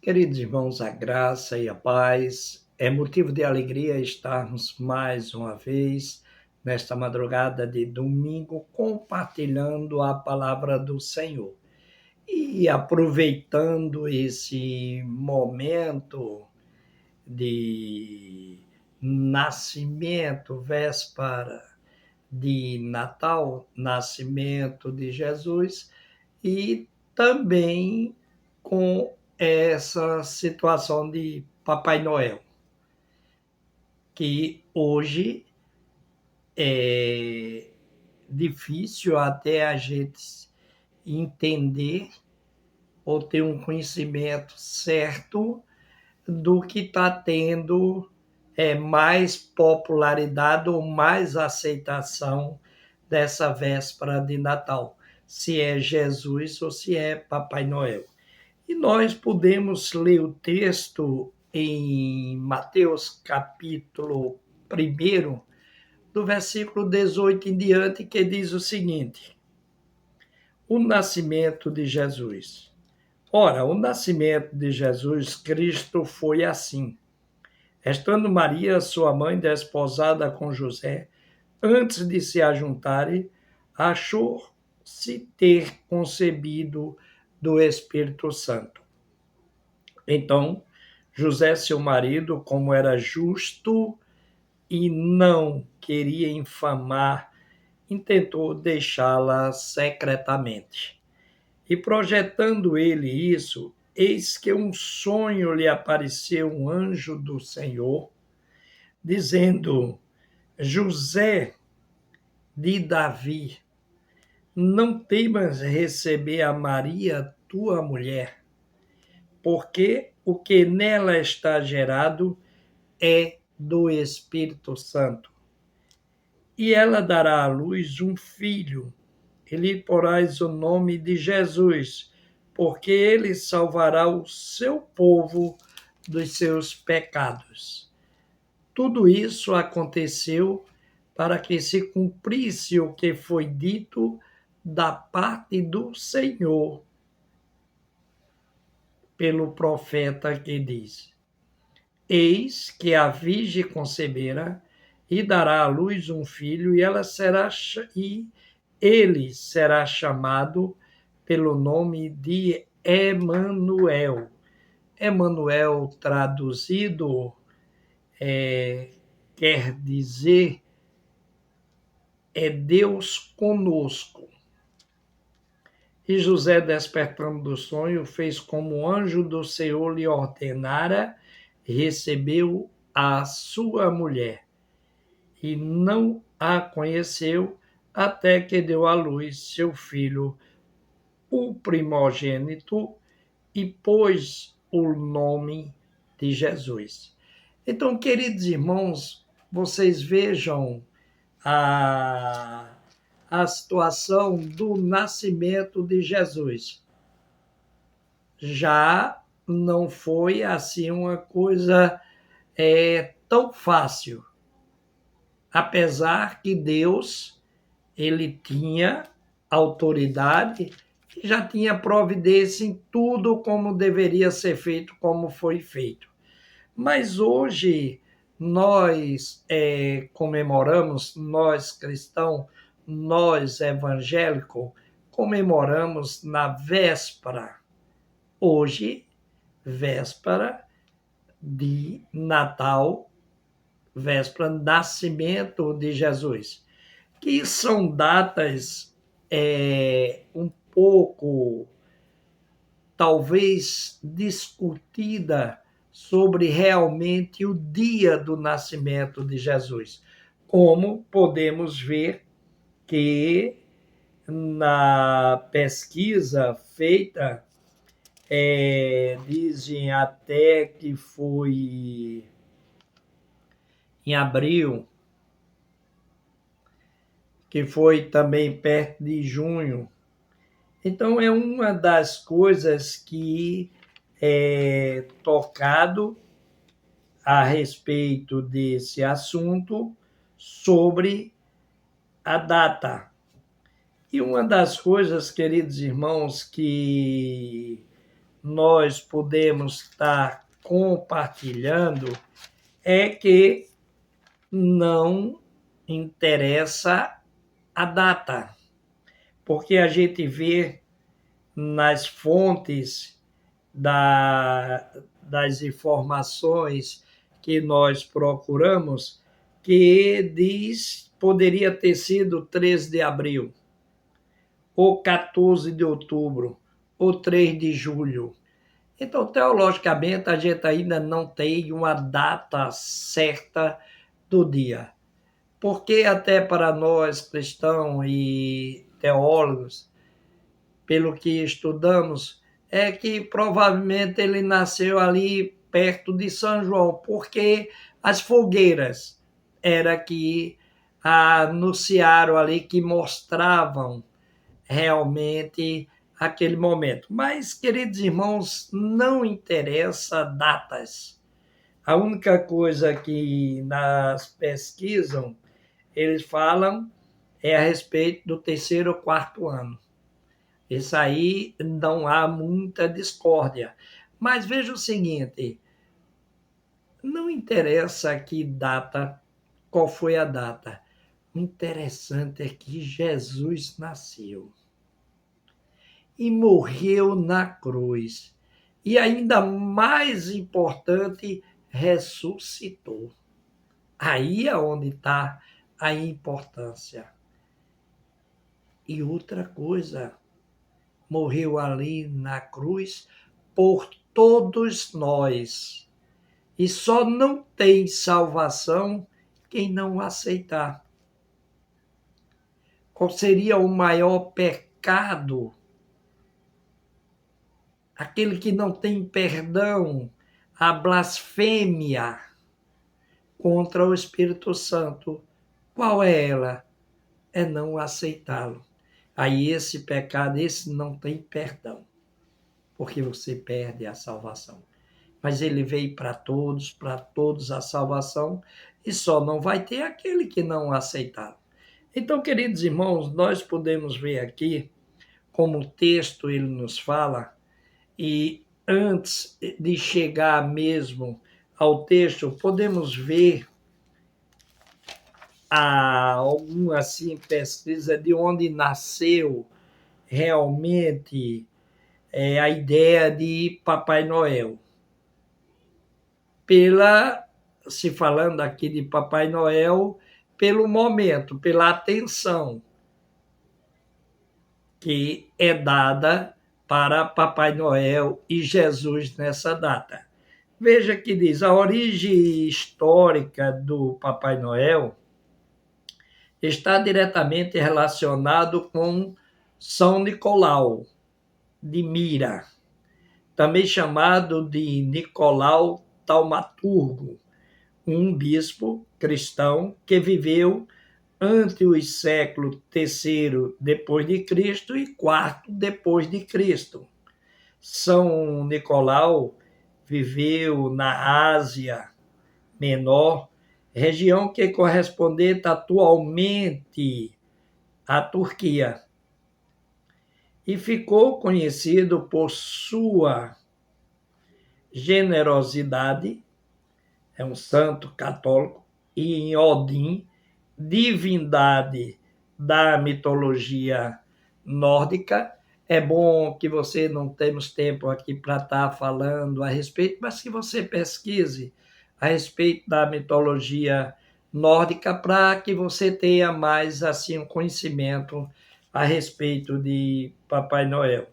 Queridos irmãos, a graça e a paz. É motivo de alegria estarmos mais uma vez nesta madrugada de domingo compartilhando a palavra do Senhor. E aproveitando esse momento de nascimento, véspera de Natal, nascimento de Jesus, e também com essa situação de Papai Noel, que hoje é difícil até a gente entender ou ter um conhecimento certo do que está tendo mais popularidade ou mais aceitação dessa véspera de Natal, se é Jesus ou se é Papai Noel. E nós podemos ler o texto em Mateus capítulo 1, do versículo 18 em diante, que diz o seguinte: o nascimento de Jesus. Ora, o nascimento de Jesus Cristo foi assim. Estando Maria, sua mãe, desposada com José, antes de se ajuntarem, achou-se ter concebido do Espírito Santo. Então, José, seu marido, como era justo e não queria infamar, intentou deixá-la secretamente. E projetando ele isso, eis que um sonho lhe apareceu um anjo do Senhor, dizendo: José de Davi, não temas receber a Maria, tua mulher, porque o que nela está gerado é do Espírito Santo. E ela dará à luz um filho, e lhe porás o nome de Jesus, porque ele salvará o seu povo dos seus pecados. Tudo isso aconteceu para que se cumprisse o que foi dito da parte do Senhor pelo profeta que diz: Eis que a virgem concebera e dará à luz um filho, e ele será chamado pelo nome de Emanuel. Emanuel, traduzido, quer dizer Deus conosco. E José, despertando do sonho, fez como o anjo do Senhor lhe ordenara, recebeu a sua mulher e não a conheceu até que deu à luz seu filho, o primogênito, e pôs o nome de Jesus. Então, queridos irmãos, vocês vejam a, a situação do nascimento de Jesus. Já não foi assim uma coisa tão fácil, apesar que Deus ele tinha autoridade e já tinha providência em tudo como deveria ser feito, como foi feito. Mas hoje nós comemoramos, nós cristãos, nós evangélicos, comemoramos na véspera, hoje, véspera de Natal, véspera do nascimento de Jesus, que são datas um pouco, talvez, discutida sobre realmente o dia do nascimento de Jesus. Como podemos ver que na pesquisa feita, dizem até que foi em abril, que foi também perto de junho. Então, é uma das coisas que é tocado a respeito desse assunto sobre a data. E uma das coisas, queridos irmãos, que nós podemos estar compartilhando é que não interessa a data, porque a gente vê nas fontes das informações que nós procuramos que diz poderia ter sido 13 de abril, ou 14 de outubro, ou 3 de julho. Então, teologicamente, a gente ainda não tem uma data certa do dia. Porque até para nós cristãos e teólogos, pelo que estudamos, é que provavelmente ele nasceu ali perto de São João, porque as fogueiras era que anunciaram ali, que mostravam realmente aquele momento. Mas, queridos irmãos, não interessa datas. A única coisa que nas pesquisam, eles falam é a respeito do terceiro ou quarto ano. Isso aí não há muita discórdia. Mas veja o seguinte, não interessa que data, qual foi a data. O interessante é que Jesus nasceu e morreu na cruz. E ainda mais importante, ressuscitou. Aí é onde está a importância. E outra coisa, morreu ali na cruz por todos nós. E só não tem salvação quem não aceitar. Qual seria o maior pecado? Aquele que não tem perdão, a blasfêmia contra o Espírito Santo. Qual é ela? É não aceitá-lo. Aí esse pecado, esse não tem perdão, porque você perde a salvação. Mas ele veio para todos a salvação, e só não vai ter aquele que não aceitá-lo. Então, queridos irmãos, nós podemos ver aqui como o texto ele nos fala, e antes de chegar mesmo ao texto, podemos ver alguma assim, pesquisa de onde nasceu realmente a ideia de Papai Noel. Se falando aqui de Papai Noel, pelo momento, pela atenção que é dada para Papai Noel e Jesus nessa data. Veja que diz, a origem histórica do Papai Noel está diretamente relacionado com São Nicolau de Mira, também chamado de Nicolau Taumaturgo, um bispo cristão que viveu entre os séculos III depois de Cristo e IV depois de Cristo. São Nicolau viveu na Ásia Menor, região que corresponde atualmente à Turquia, e ficou conhecido por sua generosidade, é um santo católico, e em Odin, divindade da mitologia nórdica. É bom que você não temos tempo aqui para estar falando a respeito, mas que você pesquise a respeito da mitologia nórdica para que você tenha mais assim um conhecimento a respeito de Papai Noel.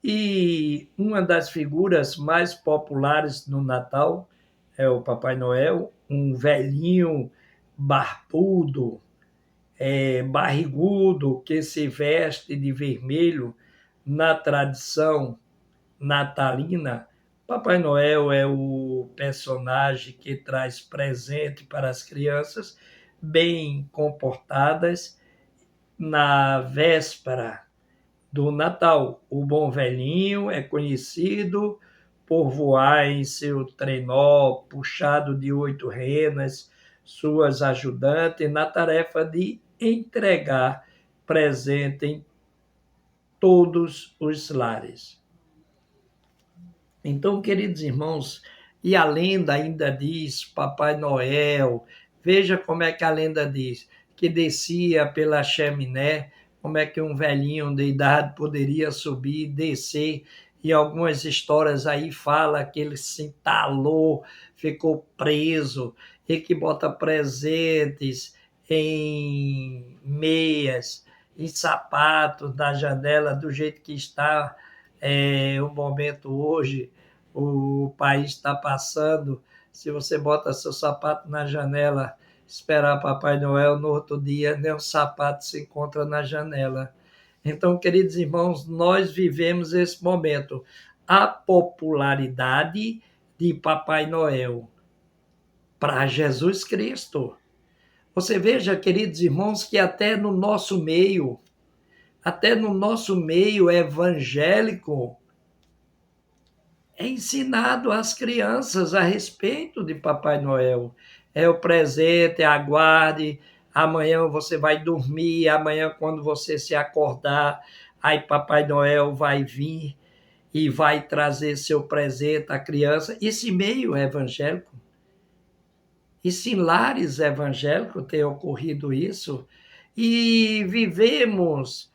E uma das figuras mais populares no Natal é o Papai Noel, um velhinho barbudo, barrigudo, que se veste de vermelho na tradição natalina. Papai Noel é o personagem que traz presente para as crianças bem comportadas na véspera do Natal. O bom velhinho é conhecido por voar em seu trenó puxado de 8 renas, suas ajudantes, na tarefa de entregar presente em todos os lares. Então, queridos irmãos, e a lenda ainda diz, Papai Noel, veja como é que a lenda diz, que descia pela chaminé, como é que um velhinho de idade poderia subir, descer, e algumas histórias aí fala que ele se entalou, ficou preso, e que bota presentes em meias, em sapatos na janela, do jeito que está o momento hoje, o país está passando. Se você bota seu sapato na janela, esperar Papai Noel, no outro dia, nem o sapato se encontra na janela. Então, queridos irmãos, nós vivemos esse momento. A popularidade de Papai Noel para Jesus Cristo. Você veja, queridos irmãos, que até no nosso meio evangélico, é ensinado às crianças a respeito de Papai Noel. É o presente, aguarde, amanhã você vai dormir, amanhã quando você se acordar, aí Papai Noel vai vir e vai trazer seu presente à criança. Esse meio evangélico, e em lares evangélicos tem ocorrido isso, e vivemos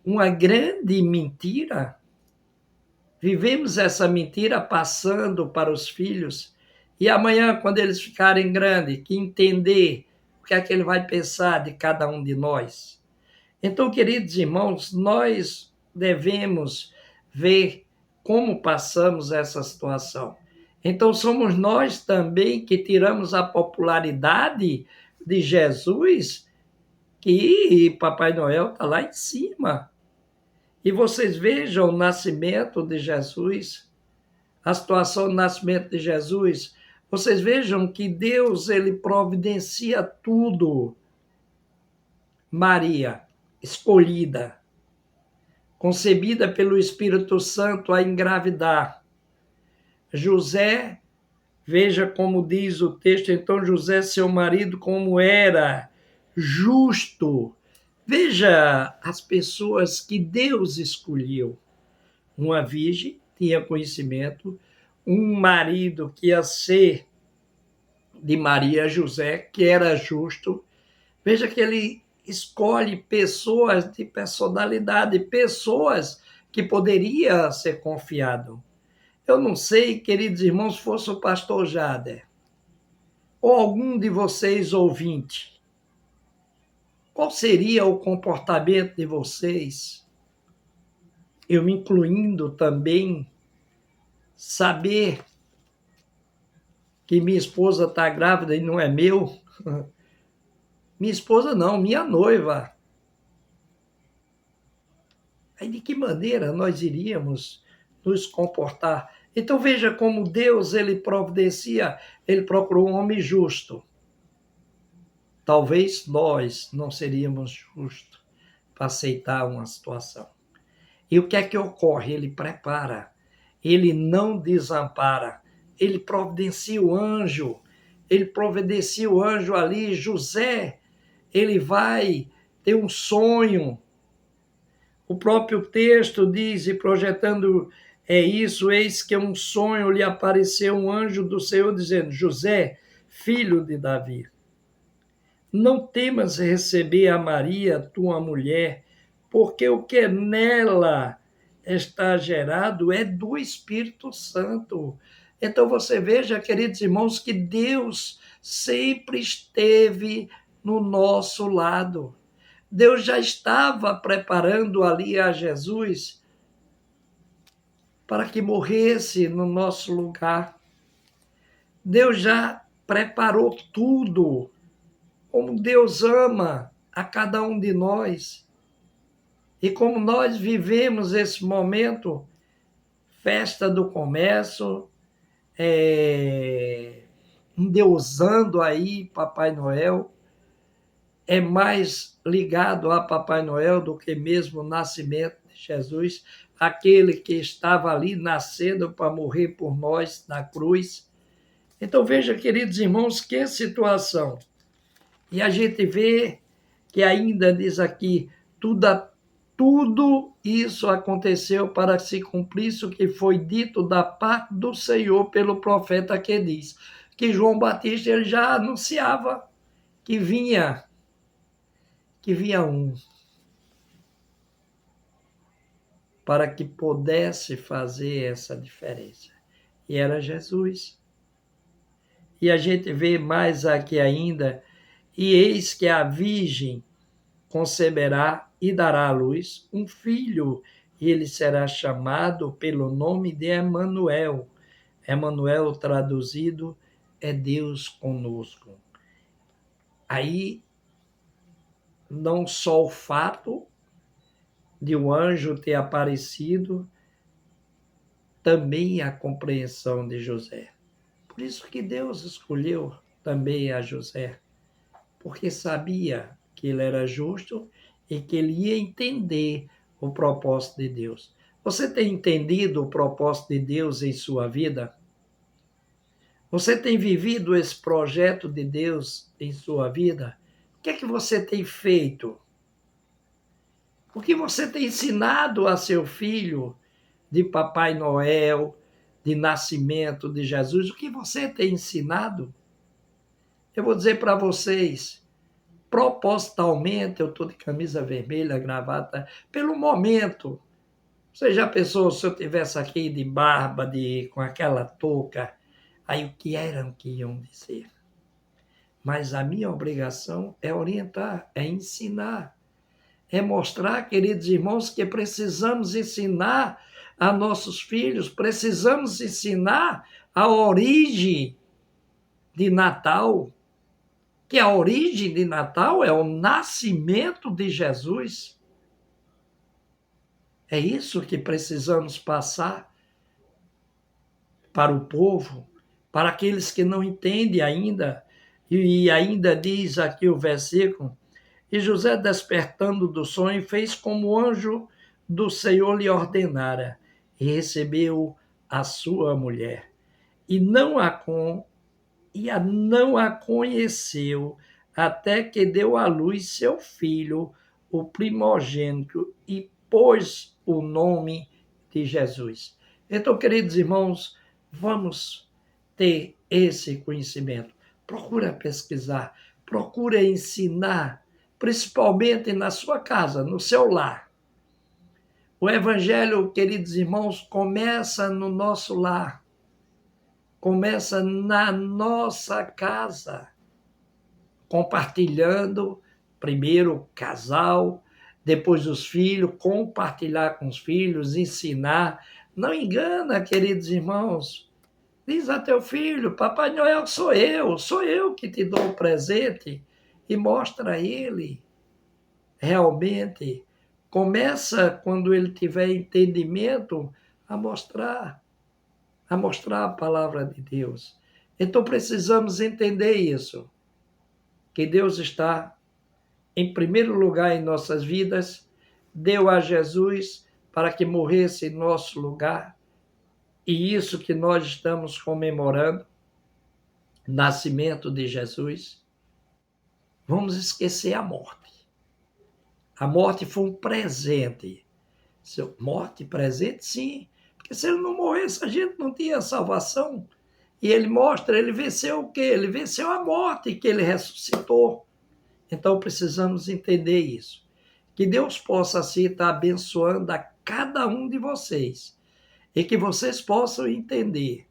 uma grande mentira. Vivemos essa mentira passando para os filhos, e amanhã, quando eles ficarem grandes, que entender o que é que ele vai pensar de cada um de nós. Então, queridos irmãos, nós devemos ver como passamos essa situação. Então, somos nós também que tiramos a popularidade de Jesus, que Papai Noel está lá em cima. E vocês vejam o nascimento de Jesus, a situação do nascimento de Jesus. Vocês vejam que Deus, ele providencia tudo. Maria, escolhida, concebida pelo Espírito Santo a engravidar. José, veja como diz o texto, então José, seu marido, como era justo. Veja as pessoas que Deus escolheu. Uma virgem, tinha conhecimento, um marido que ia ser de Maria José, que era justo. Veja que ele escolhe pessoas de personalidade, pessoas que poderia ser confiado. Eu não sei, queridos irmãos, se fosse o pastor Jader, ou algum de vocês ouvinte, qual seria o comportamento de vocês? Eu me incluindo também, saber que minha esposa está grávida e não é meu. Minha esposa não, minha noiva. Aí de que maneira nós iríamos nos comportar? Então veja como Deus, ele providencia, ele procurou um homem justo. Talvez nós não seríamos justos para aceitar uma situação. E o que é que ocorre? Ele prepara, ele não desampara, ele providencia o anjo, ele providencia o anjo ali. José, ele vai ter um sonho. O próprio texto diz, e projetando isso, eis que um sonho lhe apareceu um anjo do Senhor dizendo: José, filho de Davi, não temas receber a Maria, tua mulher, porque o que nela está gerado é do Espírito Santo. Então você veja, queridos irmãos, que Deus sempre esteve no nosso lado. Deus já estava preparando ali a Jesus para que morresse no nosso lugar. Deus já preparou tudo, como Deus ama a cada um de nós. E como nós vivemos esse momento, festa do comércio, endeusando aí Papai Noel, é mais ligado a Papai Noel do que mesmo o nascimento de Jesus, aquele que estava ali nascendo para morrer por nós na cruz. Então veja, queridos irmãos, que situação. E a gente vê que ainda diz aqui, tudo tudo isso aconteceu para se cumprisse o que foi dito da parte do Senhor pelo profeta que diz que João Batista ele já anunciava que vinha um para que pudesse fazer essa diferença. E era Jesus. E a gente vê mais aqui ainda, e eis que a virgem conceberá e dará à luz um filho, e ele será chamado pelo nome de Emanuel. Emanuel traduzido é Deus conosco. Aí, não só o fato de um anjo ter aparecido, também a compreensão de José. Por isso que Deus escolheu também a José, porque sabia que ele era justo e que ele ia entender o propósito de Deus. Você tem entendido o propósito de Deus em sua vida? Você tem vivido esse projeto de Deus em sua vida? O que é que você tem feito? O que você tem ensinado a seu filho de Papai Noel, de nascimento de Jesus? O que você tem ensinado? Eu vou dizer para vocês, propositalmente, eu estou de camisa vermelha, gravata, pelo momento. Você já pensou se eu tivesse aqui de barba, com aquela touca? Aí o que eram que iam dizer? Mas a minha obrigação é orientar, é ensinar, é mostrar, queridos irmãos, que precisamos ensinar a nossos filhos, precisamos ensinar a origem de Natal, que a origem de Natal é o nascimento de Jesus. É isso que precisamos passar para o povo, para aqueles que não entendem ainda. E ainda diz aqui o versículo: e José, despertando do sonho, fez como o anjo do Senhor lhe ordenara, e recebeu a sua mulher. E não a conheceu, até que deu à luz seu filho, o primogênito, e pôs o nome de Jesus. Então, queridos irmãos, vamos ter esse conhecimento. Procura pesquisar, procura ensinar, principalmente na sua casa, no seu lar. O evangelho, queridos irmãos, começa no nosso lar, começa na nossa casa, compartilhando, primeiro o casal, depois os filhos, compartilhar com os filhos, ensinar. Não engana, queridos irmãos. Diz a teu filho, Papai Noel sou eu que te dou o presente. E mostra a ele, realmente. Começa, quando ele tiver entendimento, a mostrar a palavra de Deus. Então precisamos entender isso, que Deus está em primeiro lugar em nossas vidas, deu a Jesus para que morresse em nosso lugar, e isso que nós estamos comemorando, nascimento de Jesus. Vamos esquecer a morte. A morte foi um presente. Morte, presente, sim, porque se ele não morresse, a gente não tinha salvação. E ele mostra, ele venceu o quê? Ele venceu a morte, que ele ressuscitou. Então precisamos entender isso. Que Deus possa assim estar abençoando a cada um de vocês. E que vocês possam entender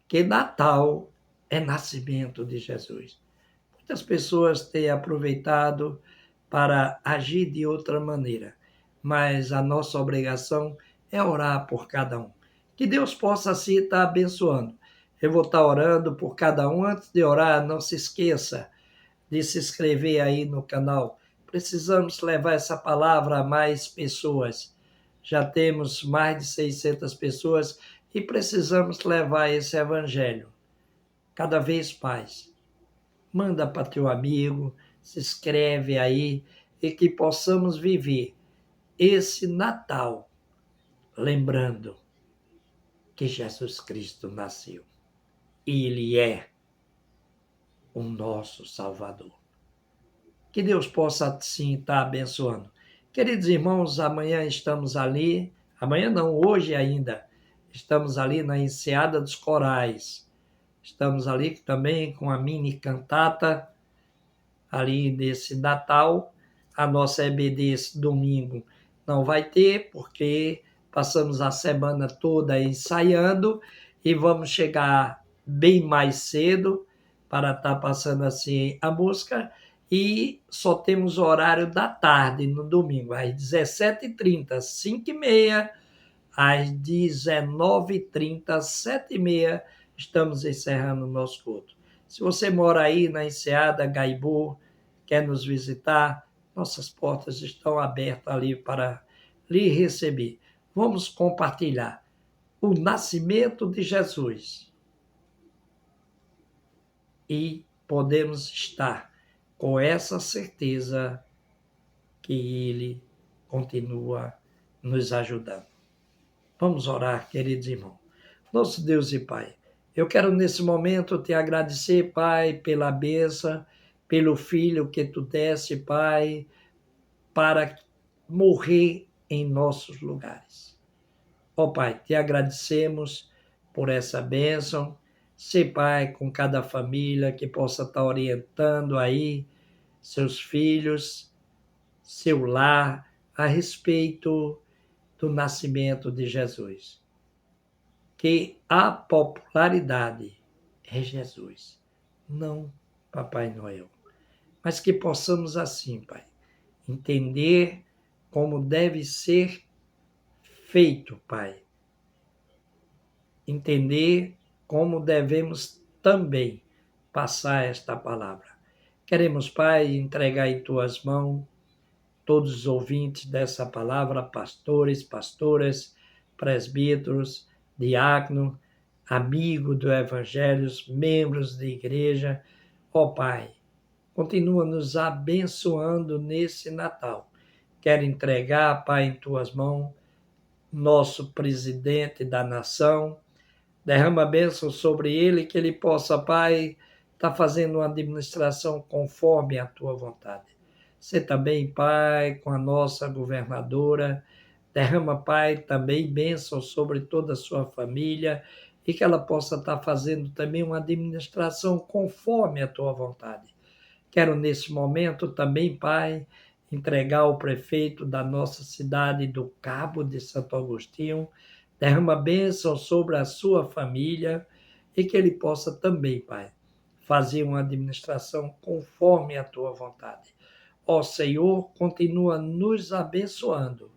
que Natal é nascimento de Jesus. Muitas pessoas têm aproveitado para agir de outra maneira, mas a nossa obrigação é orar por cada um. Que Deus possa assim estar abençoando. Eu vou estar orando por cada um. Antes de orar, não se esqueça de se inscrever aí no canal. Precisamos levar essa palavra a mais pessoas. Já temos mais de 600 pessoas e precisamos levar esse evangelho cada vez mais. Manda para teu amigo, se inscreve aí e que possamos viver esse Natal lembrando que Jesus Cristo nasceu e Ele é o nosso Salvador. Que Deus possa sim estar abençoando. Queridos irmãos, amanhã estamos ali, amanhã não, hoje ainda, estamos ali na Enseada dos Corais. Estamos ali também com a mini cantata, ali nesse Natal. A nossa EBD esse domingo não vai ter, porque passamos a semana toda ensaiando e vamos chegar bem mais cedo para estar passando assim a música. E só temos o horário da tarde no domingo, às 17h30, 5h30, às 19h30, 7h30, estamos encerrando o nosso culto. Se você mora aí na Enseada, Gaibu, quer nos visitar, nossas portas estão abertas ali para lhe receber. Vamos compartilhar o nascimento de Jesus e podemos estar com essa certeza que Ele continua nos ajudando. Vamos orar, queridos irmãos. Nosso Deus e Pai, eu quero nesse momento te agradecer, Pai, pela bênção, pelo filho que tu deste, Pai, para morrer em nossos lugares. Ó Pai, te agradecemos por essa bênção. Ser Pai com cada família que possa estar orientando aí seus filhos, seu lar, a respeito do nascimento de Jesus. Que a popularidade é Jesus, não Papai Noel. Mas que possamos assim, Pai, entender como deve ser feito, Pai. Entender como devemos também passar esta palavra. Queremos, Pai, entregar em tuas mãos todos os ouvintes dessa palavra, pastores, pastoras, presbíteros, diácono, amigo do Evangelho, membros de igreja. Ó Pai, continua nos abençoando nesse Natal. Quero entregar, Pai, em tuas mãos, nosso presidente da nação. Derrama a bênção sobre ele, que ele possa, Pai, estar fazendo uma administração conforme a tua vontade. Você também, Pai, com a nossa governadora. Derrama, Pai, também bênção sobre toda a sua família e que ela possa estar fazendo também uma administração conforme a tua vontade. Quero, nesse momento, também, Pai, entregar ao prefeito da nossa cidade do Cabo de Santo Agostinho. Derrama bênção sobre a sua família e que ele possa também, Pai, fazer uma administração conforme a tua vontade. Ó Senhor, continua nos abençoando.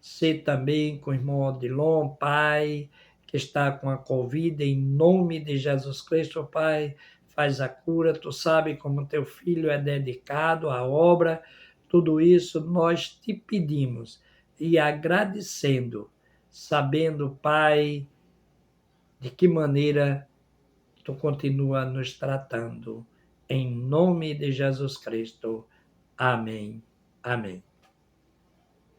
Sê também com o irmão Odilon, Pai, que está com a Covid, em nome de Jesus Cristo, Pai, faz a cura. Tu sabe como teu filho é dedicado à obra. Tudo isso nós te pedimos e agradecendo, sabendo, Pai, de que maneira tu continua nos tratando. Em nome de Jesus Cristo. Amém. Amém.